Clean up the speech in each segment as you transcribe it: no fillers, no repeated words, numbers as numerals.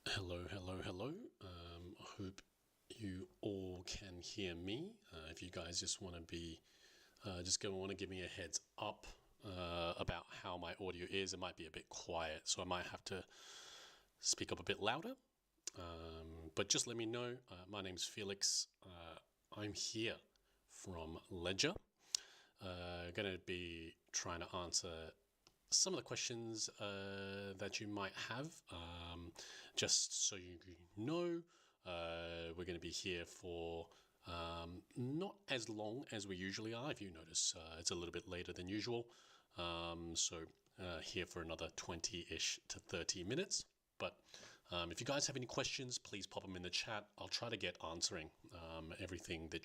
Hello. I hope you all can hear me. If you guys just want to want to give me a heads up about how my audio is. It might be a bit quiet, so I might have to speak up a bit louder. But just let me know. My name's Felix. I'm here from Ledger. Going to be trying to answer some of the questions that you might have. Just so you know, we're going to be here for not as long as we usually are. If you notice, it's a little bit later than usual. Here for another 20-ish to 30 minutes. But if you guys have any questions, please pop them in the chat. I'll try to get answering everything that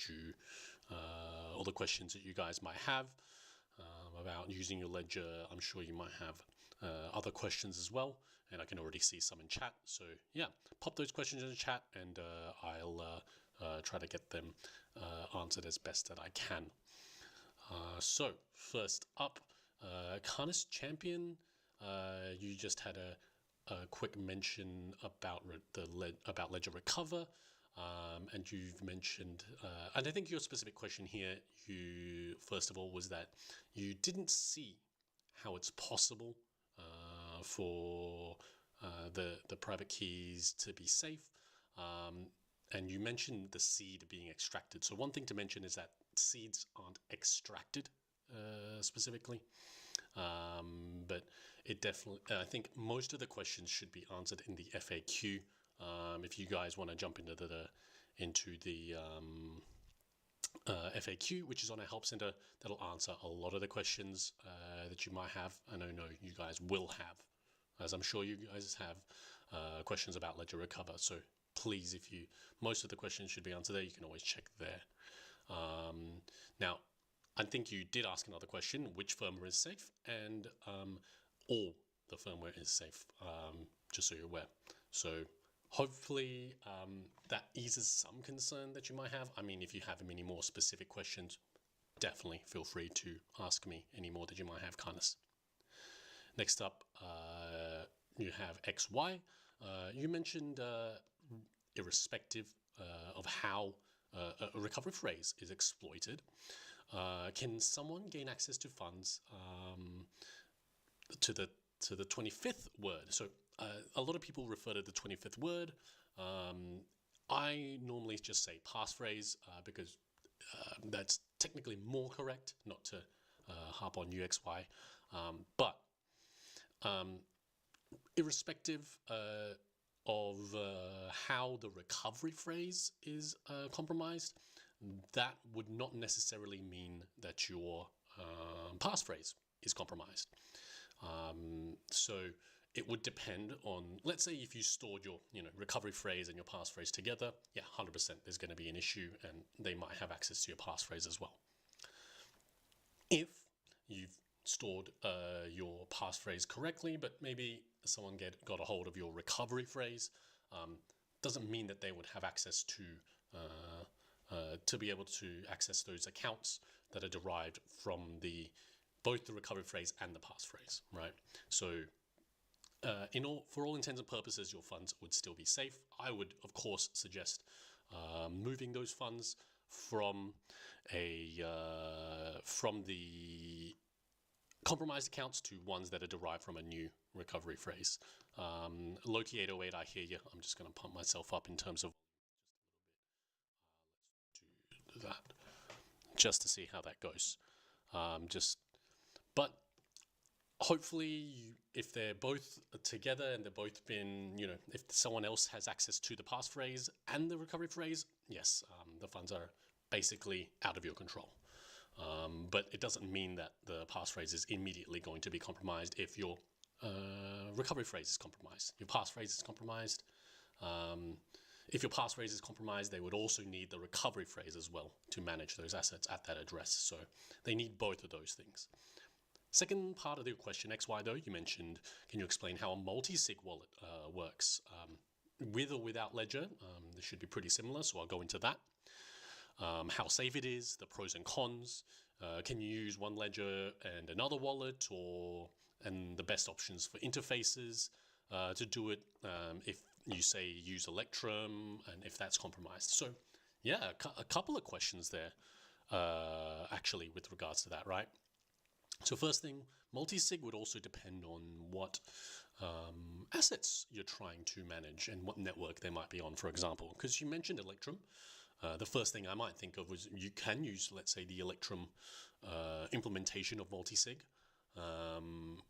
all the questions that you guys might have about using your ledger. I'm sure you might have other questions as well, and I can already see some in chat. So yeah, pop those questions in the chat, and I'll try to get them answered as best that I can. So first up, Canis Champion, you just had a quick mention about about Ledger Recover. And you've mentioned, and I think your specific question here, you first of all was that you didn't see how it's possible for the private keys to be safe, and you mentioned the seed being extracted. So one thing to mention is that seeds aren't extracted specifically. But it definitely, I think most of the questions should be answered in the FAQ. If you guys want to jump into the FAQ, which is on our help center, that'll answer a lot of the questions that you might have. And I know you guys will have, as I'm sure you guys have, questions about Ledger Recover. So please, most of the questions should be answered there. You can always check there. Now, I think you did ask another question, which firmware is safe, and all the firmware is safe, just so you're aware. So hopefully that eases some concern that you might have. I mean, if you have any more specific questions, definitely feel free to ask me any more that you might have, Canis. Next up, you have XY. You mentioned irrespective of how a recovery phrase is exploited, can someone gain access to funds to the 25th word? So a lot of people refer to the 25th word. I normally just say passphrase because that's technically more correct, not to harp on UXY. But irrespective of how the recovery phrase is compromised, that would not necessarily mean that your passphrase is compromised. So it would depend on, let's say if you stored your recovery phrase and your passphrase together, yeah, 100% there's going to be an issue and they might have access to your passphrase as well. If you've stored your passphrase correctly, but maybe someone got a hold of your recovery phrase, doesn't mean that they would have access to be able to access those accounts that are derived from both the recovery phrase and the passphrase, right? So for all intents and purposes, your funds would still be safe. I would, of course, suggest moving those funds from the compromised accounts to ones that are derived from a new recovery phrase. Loki 808, I hear you. I'm just going to pump myself up in terms of let's do that just to see how that goes. But hopefully, if they're both together and they've both been, if someone else has access to the passphrase and the recovery phrase, yes, the funds are basically out of your control. But it doesn't mean that the passphrase is immediately going to be compromised if your recovery phrase is compromised. Your passphrase is compromised. If your passphrase is compromised, they would also need the recovery phrase as well to manage those assets at that address. So they need both of those things. Second part of the question, XY though, you mentioned, can you explain how a multi-sig wallet works? With or without Ledger, this should be pretty similar, so I'll go into that. How safe it is, the pros and cons. Can you use one ledger and another wallet, and the best options for interfaces to do it if you say use Electrum, and if that's compromised. So yeah, a couple of questions there actually with regards to that, right? So first thing, multi-sig would also depend on what assets you're trying to manage and what network they might be on, for example. Because you mentioned Electrum. The first thing I might think of was you can use, let's say, the Electrum implementation of multi-sig.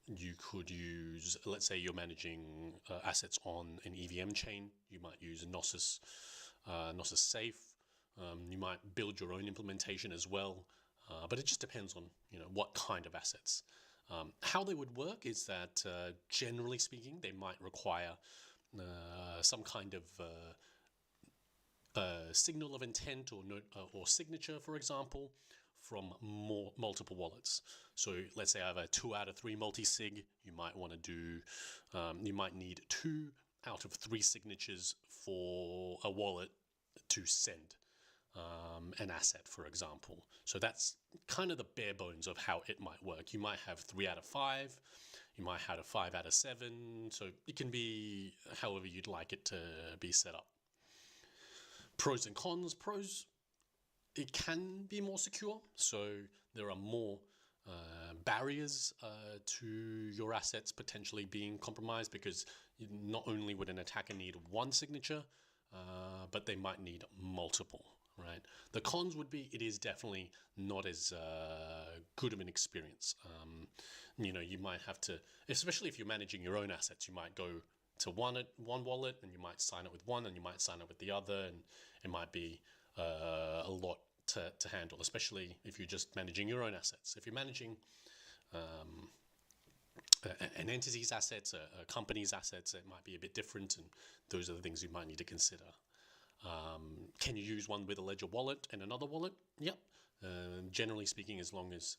You could use, let's say you're managing assets on an EVM chain. You might use Gnosis Safe. You might build your own implementation as well. But it just depends on what kind of assets. How they would work is that generally speaking, they might require some kind of signal of intent or signature, for example, from multiple wallets. So let's say I have a 2 out of 3 multi-sig. You might want to do, you might need 2 out of 3 signatures for a wallet to send an asset, for example. So that's kind of the bare bones of how it might work. You might have 3 out of 5. You might have a 5 out of 7. So it can be however you'd like it to be set up. Pros and cons. Pros, it can be more secure. So there are more barriers to your assets potentially being compromised, because not only would an attacker need one signature, but they might need multiple. Right. The cons would be it is definitely not as good of an experience. You might have to, especially if you're managing your own assets, you might go to one wallet and you might sign up with one and you might sign up with the other, and it might be a lot to handle, especially if you're just managing your own assets. If you're managing an entity's assets, a company's assets, it might be a bit different, and those are the things you might need to consider. Can you use one with a Ledger wallet and another wallet? Yep. Generally speaking, as long as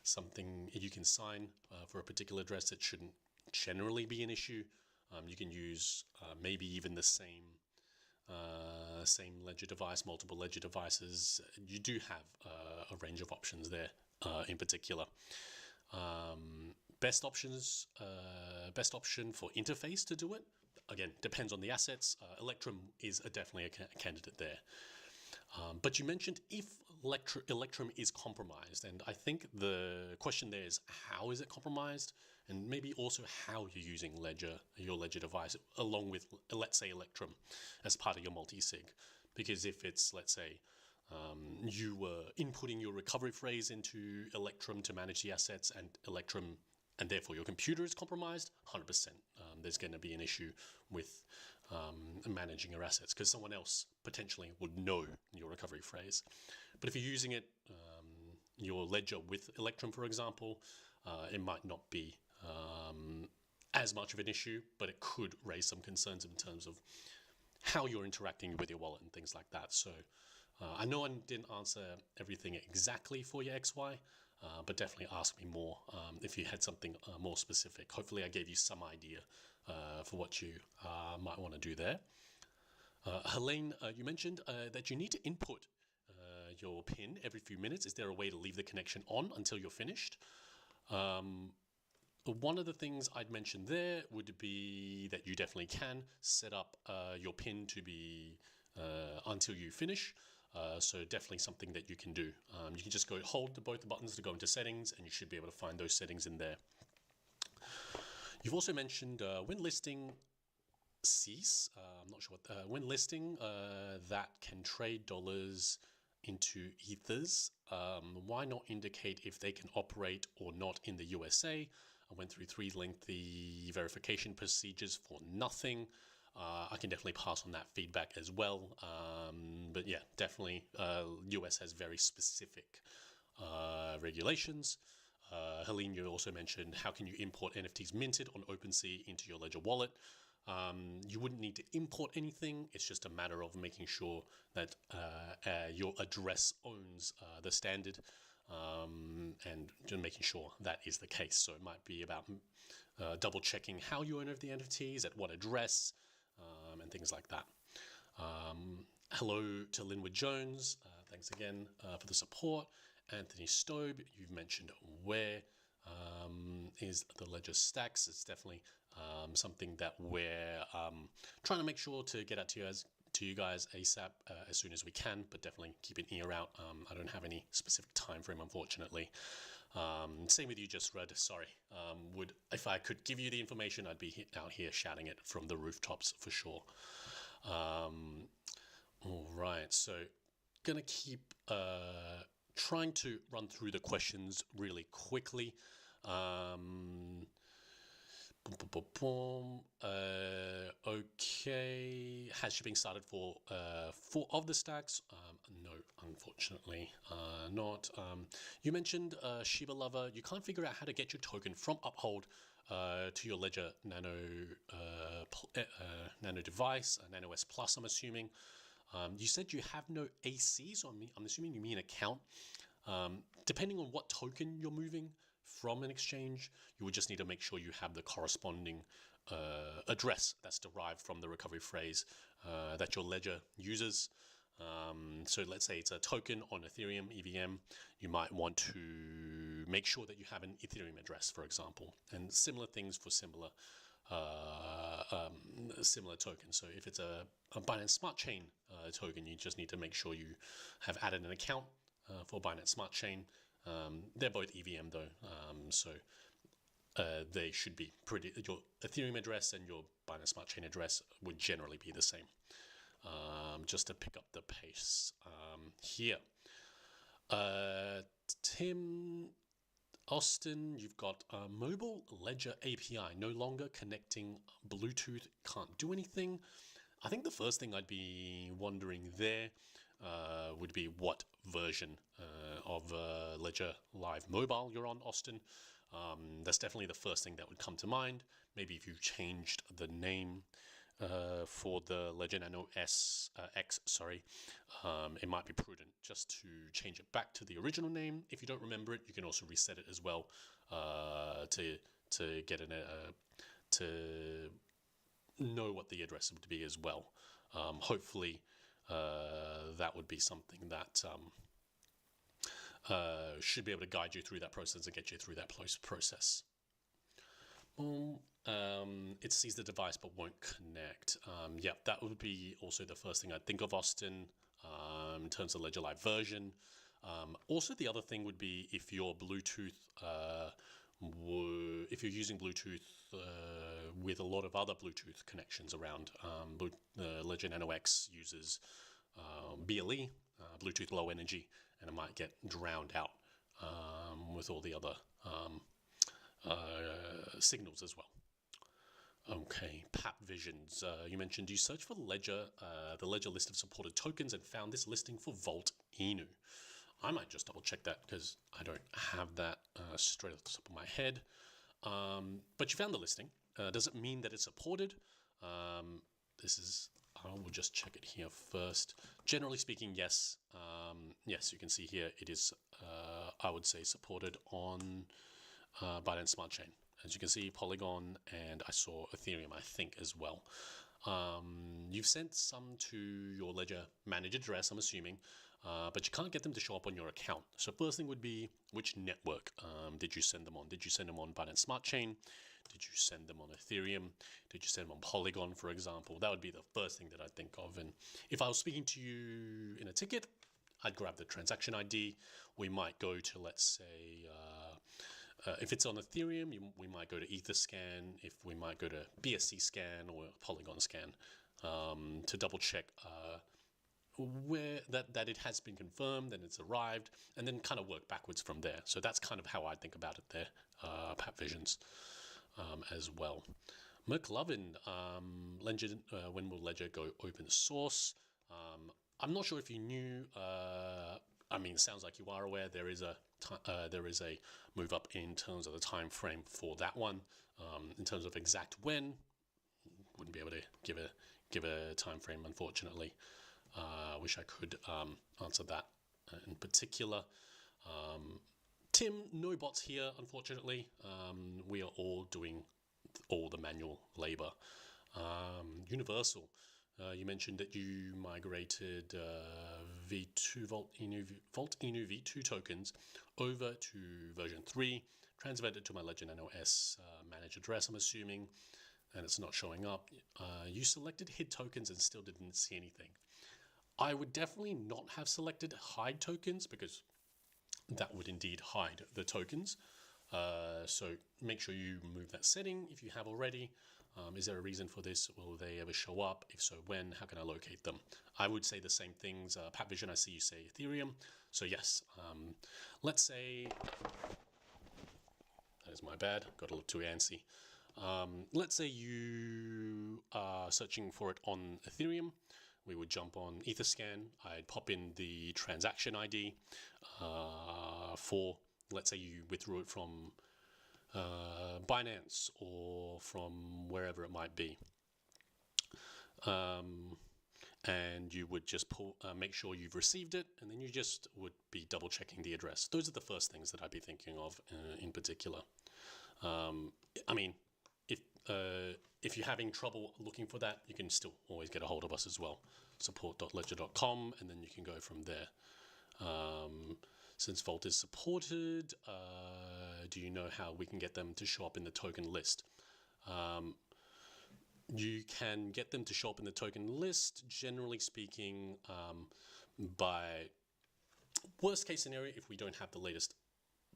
something you can sign for a particular address, it shouldn't generally be an issue. You can use maybe even the same Ledger device, multiple Ledger devices. You do have a range of options there in particular. Best option for interface to do it, again, depends on the assets. Electrum is definitely a candidate there. But you mentioned if Electrum is compromised, and I think the question there is how is it compromised, and maybe also how you're using your Ledger device along with, let's say, Electrum as part of your multi-sig. Because if it's, let's say, you were inputting your recovery phrase into Electrum to manage the assets, and Electrum, and therefore your computer is compromised, 100%. There's going to be an issue with managing your assets, because someone else potentially would know your recovery phrase. But if you're using it, your ledger with Electrum, for example, it might not be as much of an issue, but it could raise some concerns in terms of how you're interacting with your wallet and things like that. So I know I didn't answer everything exactly for your XY, but definitely ask me more if you had something more specific. Hopefully I gave you some idea for what you might want to do there. Helene, you mentioned that you need to input your PIN every few minutes. Is there a way to leave the connection on until you're finished? One of the things I'd mention there would be that you definitely can set up your PIN to be until you finish. So definitely something that you can do. You can just hold both the buttons to go into settings, and you should be able to find those settings in there. You've also mentioned when listing cease, I'm not sure what, when listing that can trade dollars into ethers, why not indicate if they can operate or not in the USA? I went through 3 lengthy verification procedures for nothing. I can definitely pass on that feedback as well. But yeah, definitely US has very specific regulations. Helene, you also mentioned how can you import NFTs minted on OpenSea into your Ledger wallet. You wouldn't need to import anything. It's just a matter of making sure that your address owns the standard, and just making sure that is the case. So it might be about double checking how you own the NFTs, at what address, and things like that. Hello to Linwood Jones. Thanks again for the support. Anthony Stobe, you've mentioned where is the Ledger Stacks. It's definitely something that we're trying to make sure to get out to you guys ASAP as soon as we can, but definitely keep an ear out. I don't have any specific time frame, unfortunately. Same with you, Just Red. Sorry. If I could give you the information, I'd be out here shouting it from the rooftops for sure. All right, so gonna keep trying to run through the questions really quickly. Okay, has shipping started for 4 of the stacks? No, unfortunately, not. You mentioned Shiba Lover. You can't figure out how to get your token from Uphold to your Ledger Nano Nano device, Nano S Plus, I'm assuming. You said you have no AC, so I'm assuming you mean account. Depending on what token you're moving from an exchange, you would just need to make sure you have the corresponding address that's derived from the recovery phrase that your ledger uses. So let's say it's a token on Ethereum EVM. You might want to make sure that you have an Ethereum address, for example, and similar things for similar tokens. So if it's a Binance Smart Chain token, you just need to make sure you have added an account for Binance Smart Chain. They're both EVM though, so they should be pretty. Your Ethereum address and your Binance Smart Chain address would generally be the same. Just to pick up the pace here. Tim Austin, you've got mobile ledger API no longer connecting Bluetooth, can't do anything. I think the first thing I'd be wondering there would be what version of Ledger Live Mobile you're on, Austin. That's definitely the first thing that would come to mind. Maybe if you changed the name for the Ledger Nano X, it might be prudent just to change it back to the original name. If you don't remember it, you can also reset it as well to get to know what the address would be as well. Hopefully, that would be something that should be able to guide you through that process and get you through that process. It sees the device but won't connect. Yeah, that would be also the first thing I'd think of, Austin, in terms of Ledger Live version. Also, the other thing would be if your Bluetooth, if you're using Bluetooth with a lot of other Bluetooth connections around. Ledger Nano X uses BLE, Bluetooth Low Energy, and it might get drowned out with all the other signals as well. Okay, Pap Visions. You mentioned you searched for Ledger, the Ledger list of supported tokens, and found this listing for Vault Inu. I might just double check that because I don't have that straight off the top of my head. But you found the listing. Does it mean that it's supported? I will just check it here first. Generally speaking, yes. Yes, you can see here it is, I would say, supported on Binance Smart Chain. As you can see, Polygon, and I saw Ethereum, I think, as well. You've sent some to your Ledger manager address, I'm assuming, but you can't get them to show up on your account. So first thing would be, which network did you send them on? Did you send them on Binance Smart Chain? Did you send them on Ethereum? Did you send them on Polygon, for example? That would be the first thing that I'd think of. And if I was speaking to you in a ticket, I'd grab the transaction ID. We might go to, let's say, if it's on Ethereum, we might go to Etherscan. If we might go to BSC Scan or Polygon Scan to double check where that it has been confirmed and it's arrived, and then kind of work backwards from there. So that's kind of how I think about it there, Pap Visions as well. McLovin, Legend, when will Ledger go open source? I'm not sure if you knew. I mean, it sounds like you are aware. There is a move up in terms of the time frame for that one. In terms of exact when, wouldn't be able to give a time frame, unfortunately. Wish I could answer that in particular. Tim, no bots here, unfortunately. We are all doing all the manual labor. Universal. You mentioned that you migrated V2 Vault Inu V2 tokens over to version 3, transferred it to my Ledger Nano S managed address, I'm assuming, and it's not showing up. You selected hid tokens and still didn't see anything. I would definitely not have selected hide tokens because that would indeed hide the tokens. So make sure you remove that setting if you have already. Is there a reason for this? Will they ever show up? If so, when? How can I locate them? I would say the same things. Pat Vision, I see you say Ethereum. So yes, let's say, that is my bad, got a little too antsy. Let's say you are searching for it on Ethereum. We would jump on Etherscan. I'd pop in the transaction ID for, let's say you withdrew it from Binance or from wherever it might be. And you would just make sure you've received it, and then you just would be double checking the address. Those are the first things that I'd be thinking of in particular. I mean, if you're having trouble looking for that, you can still always get a hold of us as well. support.ledger.com, and then you can go from there. Since Vault is supported, do you know how we can get them to show up in the token list? You can get them to show up in the token list, generally speaking, by worst case scenario, if we don't have the latest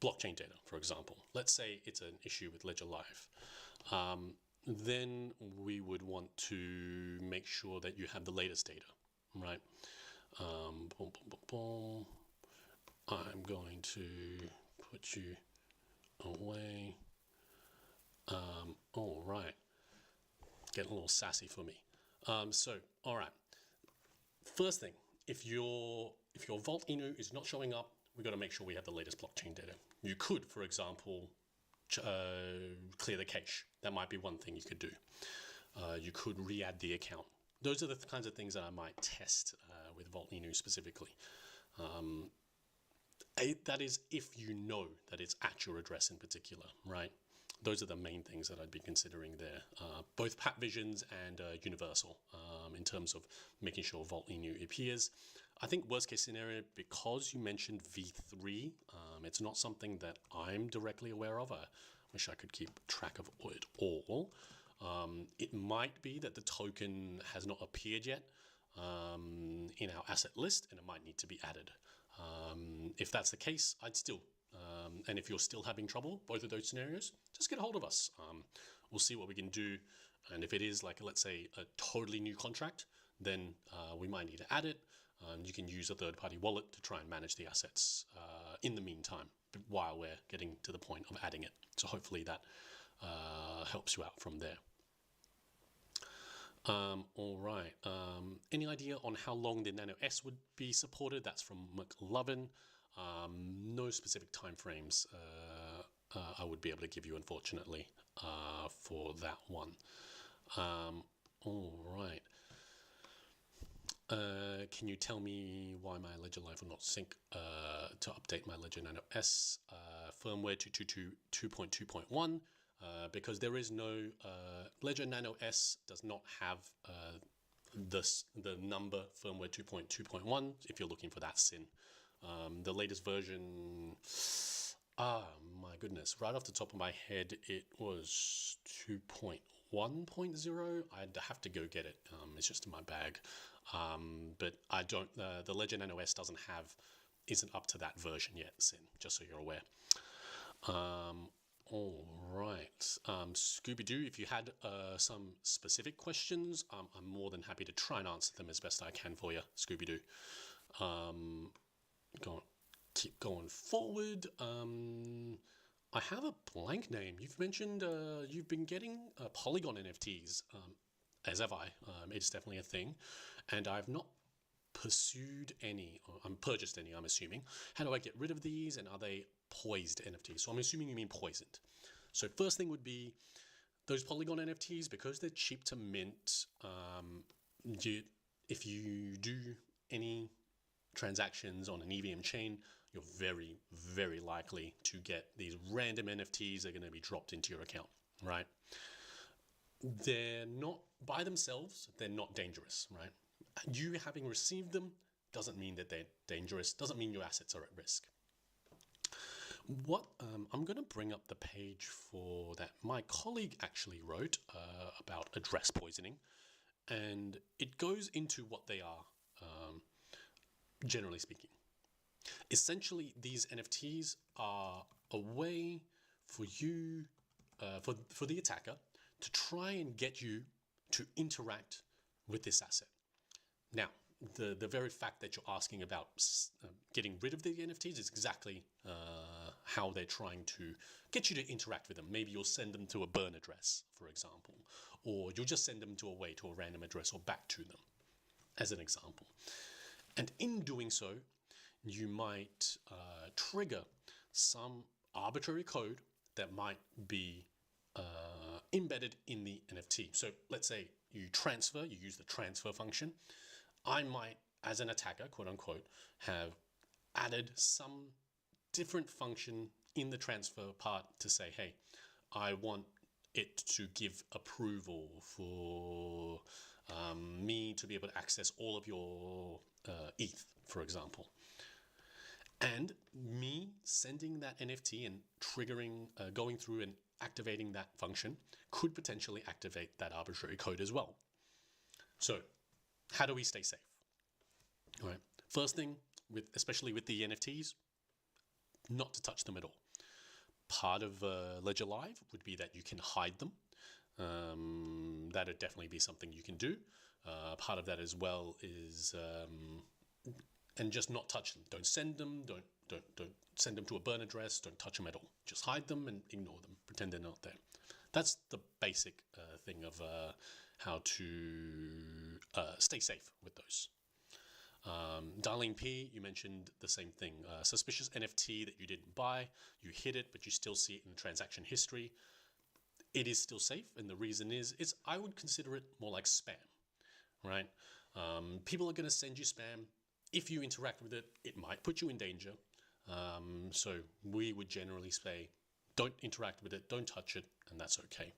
blockchain data, for example. Let's say it's an issue with Ledger Live. Then we would want to make sure that you have the latest data, right? I'm going to put you away. All right. Getting a little sassy for me. So, all right. First thing, if your Vault Inu is not showing up, we've got to make sure we have the latest blockchain data. You could, for example, clear the cache. That might be one thing you could do. You could re-add the account. Those are the kinds of things that I might test with Vault Inu specifically. That is if you know that it's at your address in particular, right? Those are the main things that I'd be considering there. Both Pat Visions and Universal in terms of making sure Vault Inu appears. I think worst case scenario, because you mentioned V3, it's not something that I'm directly aware of. I wish I could keep track of it all. It might be that the token has not appeared yet in our asset list, and it might need to be added. If that's the case, I'd still, and if you're still having trouble, both of those scenarios, just get a hold of us. We'll see what we can do. And if it is like, let's say, a totally new contract, then we might need to add it. You can use a third-party wallet to try and manage the assets in the meantime while we're getting to the point of adding it. So hopefully that helps you out from there. All right. Any idea on how long the Nano S would be supported? That's from McLovin. No specific timeframes I would be able to give you, unfortunately, for that one. All right. Can you tell me why my Ledger Live will not sync to update my Ledger Nano S firmware to 2.2.1? Because there is no Ledger Nano S does not have the number firmware 2.2.1 if you're looking for that SYN. The latest version, my goodness, right off the top of my head, it was 2.1.0. I'd have to go get it. It's just in my bag. But I don't, the Ledger Nano S isn't up to that version yet, SYN, just so you're aware. All right. Scooby-Doo, if you had some specific questions, I'm more than happy to try and answer them as best I can for you, Scooby-Doo. Keep going forward. I have a blank name. You've mentioned you've been getting Polygon NFTs, as have I. It's definitely a thing. And I've not pursued any, or purchased any, I'm assuming. How do I get rid of these, and are they poised NFTs? So I'm assuming you mean poisoned. So first thing would be those Polygon NFTs, because they're cheap to mint. If you do any transactions on an EVM chain, you're very, very likely to get these random NFTs that are going to be dropped into your account, right? they're not, by themselves, they're not dangerous, right? You having received them doesn't mean that they're dangerous, doesn't mean your assets are at risk. What I'm going to bring up the page for that my colleague actually wrote about address poisoning, and it goes into what they are, generally speaking. Essentially, these NFTs are a way for you, for the attacker, to try and get you to interact with this asset. Now, the very fact that you're asking about getting rid of the NFTs is exactly how they're trying to get you to interact with them. Maybe you'll send them to a burn address, for example, or you'll just send them to a random address or back to them, as an example. And in doing so, you might trigger some arbitrary code that might be embedded in the NFT. So let's say you use the transfer function. I might, as an attacker, quote unquote, have added some different function in the transfer part to say, hey, I want it to give approval for me to be able to access all of your ETH, for example. And me sending that NFT and triggering, going through and activating that function could potentially activate that arbitrary code as well. So how do we stay safe? All right. First thing, especially with the NFTs, not to touch them at all. Part of Ledger Live would be that you can hide them. That would definitely be something you can do. Part of that as well is, and just not touch them. Don't send them. Don't send them to a burn address. Don't touch them at all. Just hide them and ignore them. Pretend they're not there. That's the basic thing of how to stay safe with those. Darlene P, you mentioned the same thing. Suspicious NFT that you didn't buy, you hid it, but you still see it in the transaction history. It is still safe, and the reason is, I would consider it more like spam, right? People are going to send you spam. If you interact with it, it might put you in danger. So we would generally say, don't interact with it, don't touch it, and that's okay.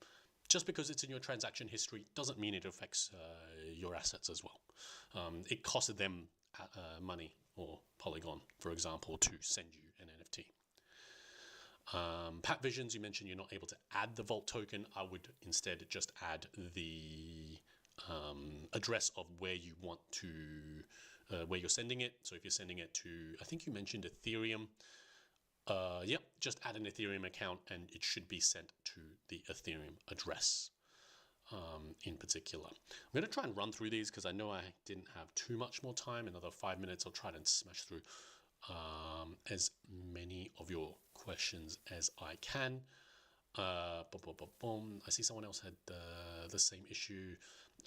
Just because it's in your transaction history doesn't mean it affects your assets as well. It costed them money, or Polygon, for example, to send you an NFT. Pat Visions, you mentioned you're not able to add the Vault token. I would instead just add the address of where you want to, where you're sending it. So if you're sending it to, I think you mentioned Ethereum. Yep, just add an Ethereum account and it should be sent to the Ethereum address in particular. I'm going to try and run through these because I know I didn't have too much more time. Another 5 minutes, I'll try to smash through as many of your questions as I can. I see someone else had the same issue.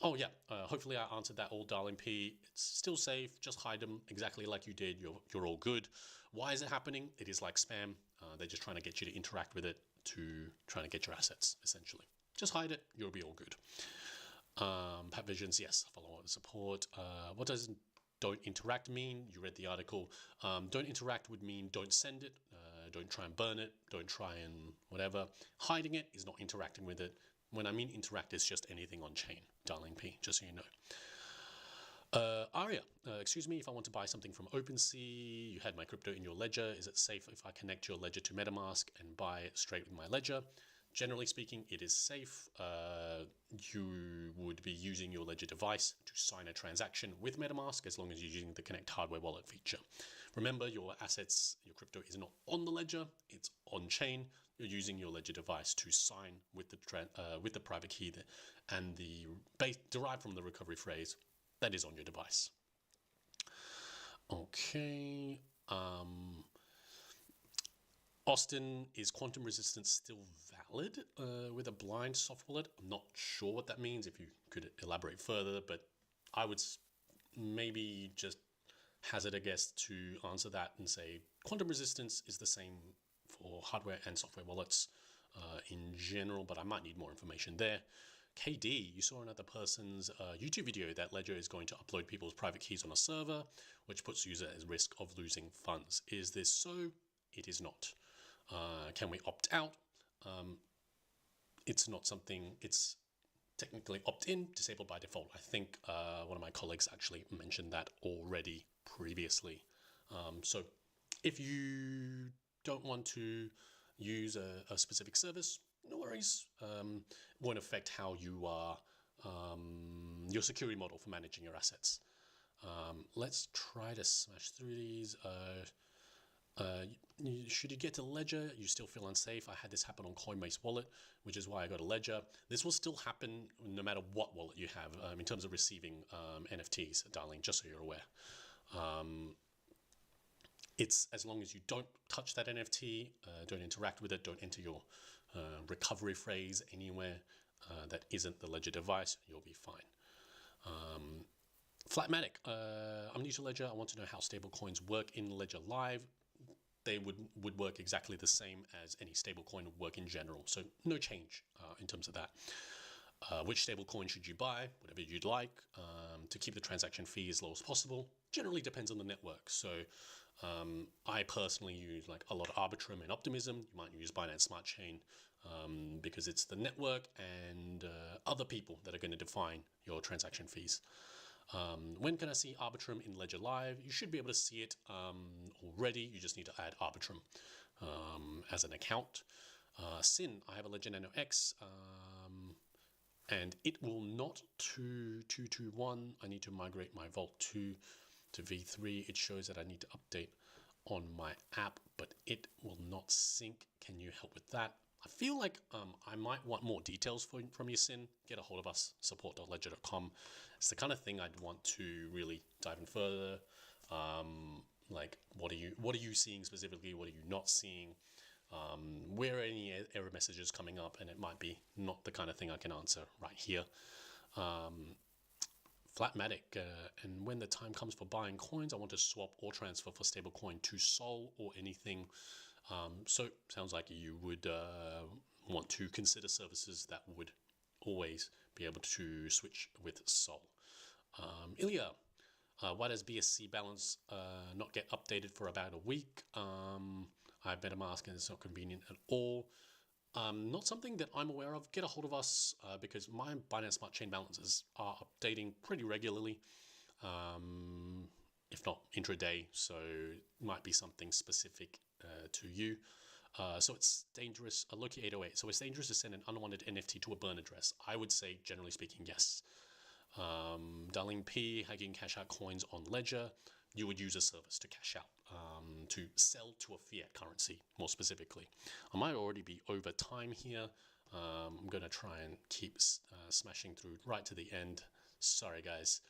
Oh yeah, hopefully I answered that all, Darling P. It's still safe, just hide them exactly like you did. You're all good. Why is it happening? It is like spam. They're just trying to get you to interact with it, to trying to get your assets, essentially. Just hide it, you'll be all good. Pat Visions, yes, follow on support. What does don't interact mean? You read the article. Don't interact would mean don't send it, don't try and burn it, don't try and whatever. Hiding it is not interacting with it. When I mean interact, it's just anything on chain, Darling P, just so you know. Aria, excuse me, if I want to buy something from OpenSea, you had my crypto in your ledger. Is it safe if I connect your ledger to MetaMask and buy it straight with my ledger? Generally speaking, it is safe. You would be using your ledger device to sign a transaction with MetaMask as long as you're using the Connect hardware wallet feature. Remember, your assets, your crypto is not on the ledger, it's on chain. You're using your ledger device to sign with the private key and the base derived from the recovery phrase that is on your device. Okay. Austin, is quantum resistance still valid with a blind soft wallet? I'm not sure what that means, if you could elaborate further, but I would maybe just hazard a guess to answer that and say quantum resistance is the same for hardware and software wallets in general, but I might need more information there. KD, you saw another person's YouTube video that Ledger is going to upload people's private keys on a server, which puts users at risk of losing funds. Is this so? It is not. Can we opt out? It's not something, it's technically opt-in, disabled by default. I think one of my colleagues actually mentioned that already previously. So if you don't want to use a specific service, no worries. Won't affect how you are, your security model for managing your assets. Let's try to smash through these. Should you get to Ledger, you still feel unsafe. I had this happen on Coinbase Wallet, which is why I got a Ledger. This will still happen no matter what wallet you have in terms of receiving NFTs, darling, just so you're aware. It's as long as you don't touch that NFT, don't interact with it, don't enter your recovery phrase anywhere that isn't the Ledger device, you'll be fine. Flatmatic, I'm new to Ledger. I want to know how stablecoins work in Ledger Live. They would work exactly the same as any stablecoin would work in general. So no change in terms of that. Which stablecoin should you buy? Whatever you'd like to keep the transaction fee as low as possible. Generally depends on the network. So I personally use like a lot of Arbitrum and Optimism. You might use Binance Smart Chain because it's the network and other people that are going to define your transaction fees. When can I see Arbitrum in Ledger Live? You should be able to see it already. You just need to add Arbitrum as an account. Sin, I have a Ledger Nano X and it will not to 221. I need to migrate my Vault 2 to V3. It shows that I need to update on my app, but it will not sync. Can you help with that? I feel like I might want more details from you, Sin. Get a hold of us, support.ledger.com. It's the kind of thing I'd want to really dive in further. Like, what are you seeing specifically? What are you not seeing? Where are any error messages coming up? And it might be not the kind of thing I can answer right here. Flatmatic, and when the time comes for buying coins, I want to swap or transfer for stablecoin to Sol or anything. So sounds like you would want to consider services that would always be able to switch with Sol. Ilya, why does BSC balance not get updated for about a week? I have MetaMask and it's not convenient at all. Not something that I'm aware of. Get a hold of us because my Binance Smart Chain balances are updating pretty regularly, if not intraday. So it might be something specific to you. So it's dangerous. Loki 808. So it's dangerous to send an unwanted NFT to a burn address. I would say, generally speaking, yes. Darling P, how you can cash out coins on Ledger. You would use a service to cash out, to sell to a fiat currency, more specifically. I might already be over time here. I'm going to try and keep smashing through right to the end. Sorry, guys.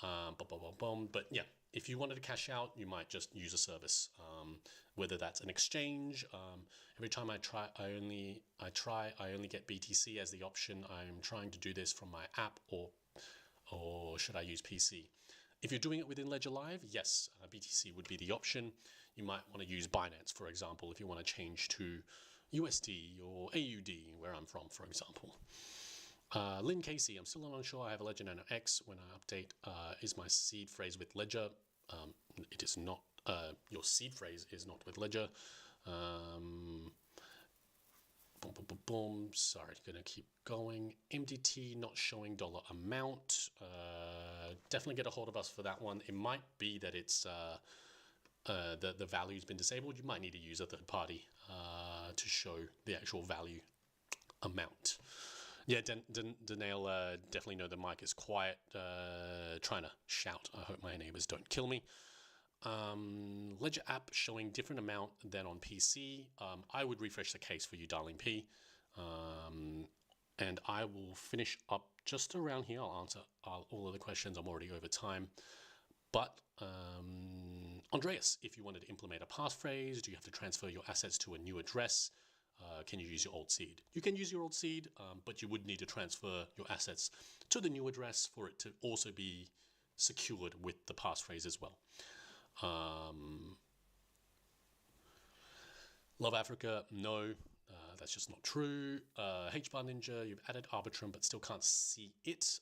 But yeah, if you wanted to cash out, you might just use a service, whether that's an exchange. Every time I only get BTC as the option. I'm trying to do this from my app, or should I use PC? If you're doing it within Ledger Live, yes, BTC would be the option. You might want to use Binance, for example, if you want to change to USD or AUD, where I'm from, for example. Lynn Casey, I'm still unsure. I have a Ledger Nano X. When I update, is my seed phrase with Ledger? It is not. Your seed phrase is not with Ledger. Sorry, gonna keep going. MDT not showing dollar amount. Definitely get a hold of us for that one. It might be that it's the value's been disabled. You might need to use a third party to show the actual value amount. Yeah, Daniel, definitely know the mic is quiet. Trying to shout. I hope my neighbors don't kill me. Ledger app showing different amount than on PC. I would refresh the case for you, Darling P. And I will finish up just around here. I'll answer all of the questions. I'm already over time. But Andreas, if you wanted to implement a passphrase, do you have to transfer your assets to a new address? Can you use your old seed? You can use your old seed, but you would need to transfer your assets to the new address for it to also be secured with the passphrase as well. Love Africa, no, that's just not true. HBAR Ninja, you've added Arbitrum, but still can't see it.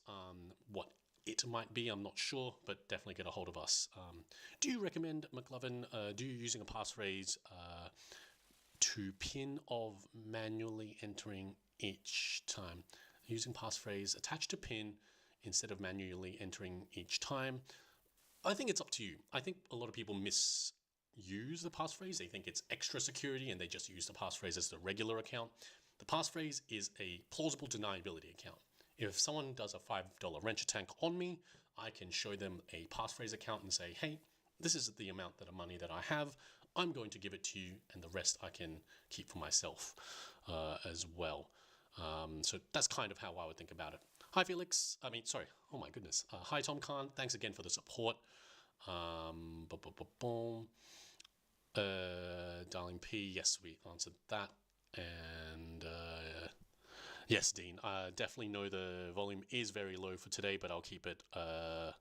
What it might be, I'm not sure, but definitely get a hold of us. Do you recommend, McLovin, do you using a passphrase to pin of manually entering each time? using passphrase attached to pin instead of manually entering each time. I think it's up to you. I think a lot of people misuse the passphrase. They think it's extra security and they just use the passphrase as the regular account. The passphrase is a plausible deniability account. If someone does a $5 Renture Tank on me, I can show them a passphrase account and say, hey, this is the amount of money that I have. I'm going to give it to you, and the rest I can keep for myself as well. So that's kind of how I would think about it. Hi, Felix. Oh my goodness. Hi, Tom Khan. Thanks again for the support. Darling P, yes, we answered that. And yes, Dean, I definitely know the volume is very low for today, but I'll keep it, but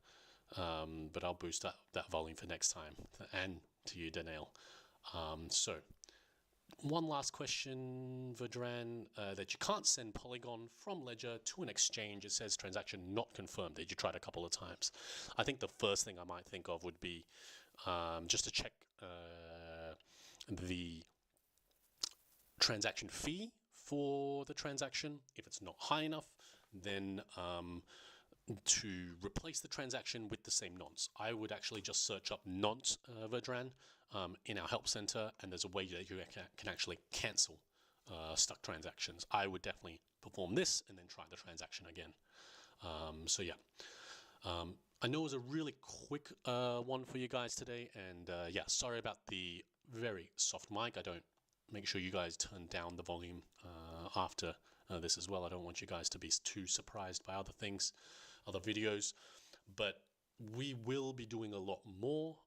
I'll boost up that volume for next time. And to you, Danielle. So, one last question, Vedran, that you can't send Polygon from Ledger to an exchange. It says transaction not confirmed. Did you try it a couple of times? I think the first thing I might think of would be just to check the transaction fee for the transaction. If it's not high enough, then to replace the transaction with the same nonce. I would actually just search up nonce, Vedran, in our help center, and there's a way that you can actually cancel stuck transactions. I would definitely perform this and then try the transaction again. So yeah, I know it was a really quick one for you guys today, and yeah, sorry about the very soft mic. I don't make sure you guys turn down the volume after this as well. I don't want you guys to be too surprised by other things, other videos, but we will be doing a lot more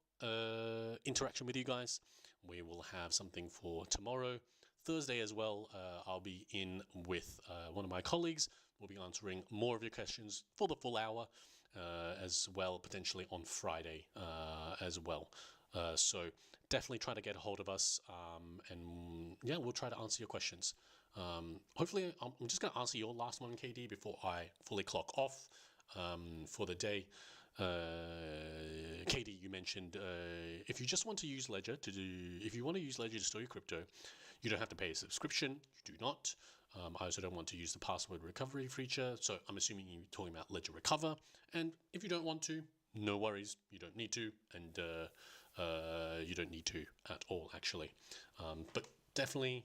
interaction with you guys. We will have something for tomorrow, Thursday as well. I'll be in with one of my colleagues. We'll be answering more of your questions for the full hour, as well, potentially on Friday as well. So definitely try to get a hold of us, and yeah, we'll try to answer your questions. Hopefully, I'm just going to answer your last one, KD, before I fully clock off for the day. KD, you mentioned if you just want to use Ledger if you want to use Ledger to store your crypto, you don't have to pay a subscription. You do not. I also don't want to use the password recovery feature, so I'm assuming you're talking about Ledger Recover. And if you don't want to, no worries. You don't need to, and you don't need to at all, actually. But definitely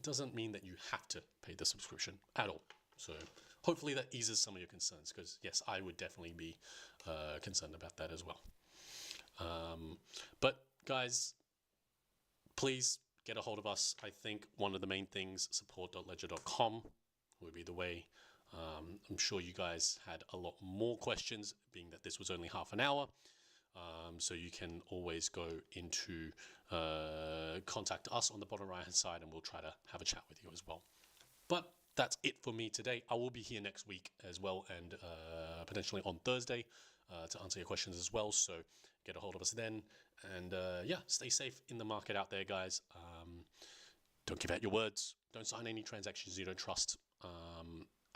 doesn't mean that you have to pay the subscription at all. So hopefully that eases some of your concerns, because yes, I would definitely be concerned about that as well. But guys, please get a hold of us. I think one of the main things, support.ledger.com, would be the way. I'm sure you guys had a lot more questions, being that this was only half an hour. So you can always go into contact us on the bottom right hand side, and we'll try to have a chat with you as well. But that's it for me today. I will be here next week as well, and potentially on Thursday to answer your questions as well. So get a hold of us then. And yeah, stay safe in the market out there, guys. Don't give out your words. Don't sign any transactions you don't trust.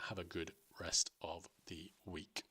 Have a good rest of the week.